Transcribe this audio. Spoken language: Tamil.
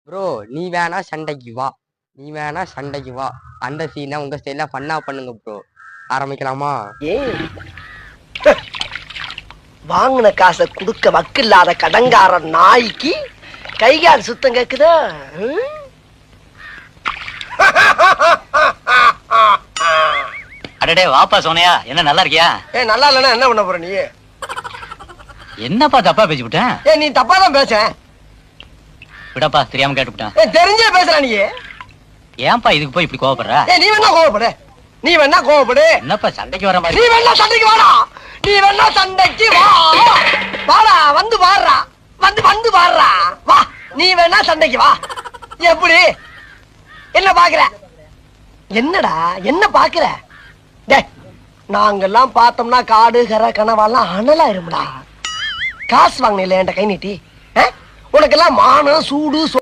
ப்ரோ நீ வேணா சண்டைக்கு வா நீ வேணா சண்டைக்கு வா அந்த சீனை உங்க ஸ்டைல ஃபன்னா பண்ணுங்க ப்ரோ. ஆரம்பிக்கலாமா? ஏய் வாங்கின காசை குடுக்க வக்கில்லாத கடங்கார நாய்க்கு கைகால் சுத்தம் கேக்குதா? அடடே வாப்பா சோனையா, என்ன நல்லா இருக்கியா? ஏ நல்லா இல்லைன்னா என்ன பண்ண போற நீ? என்னப்பா தப்பா பேசி விட்டேன்? ஏ நீ தப்பா தான் பேச. விடப்பா, தெரியாம கேட்டுவிட்டேன். ஏ தெரிஞ்சே பேசுற நீ. ஏன்பா இதுக்கு போய் இப்படி கோவப்படுற? ஏ நீ வேணா கோவப்படு. என்னப்பா சண்டைக்கு வர மாதிரி? நீ வேணா சண்டைக்கு வாடா. வாடா வந்து பாடுறா. வந்து பாடுறா. வா நீ வேணா சண்டைக்கு வா. எப்படி என்ன பாக்குற? என்னடா என்ன பாக்குற? டேய் நாங்கெல்லாம் பார்த்தோம்னா காடு கரை கனவாலாம் அனலாயிரும்டா. காசு வாங்கினில என்கிட்ட கை நீட்டி. உனக்கெல்லாம் மானம் சூடு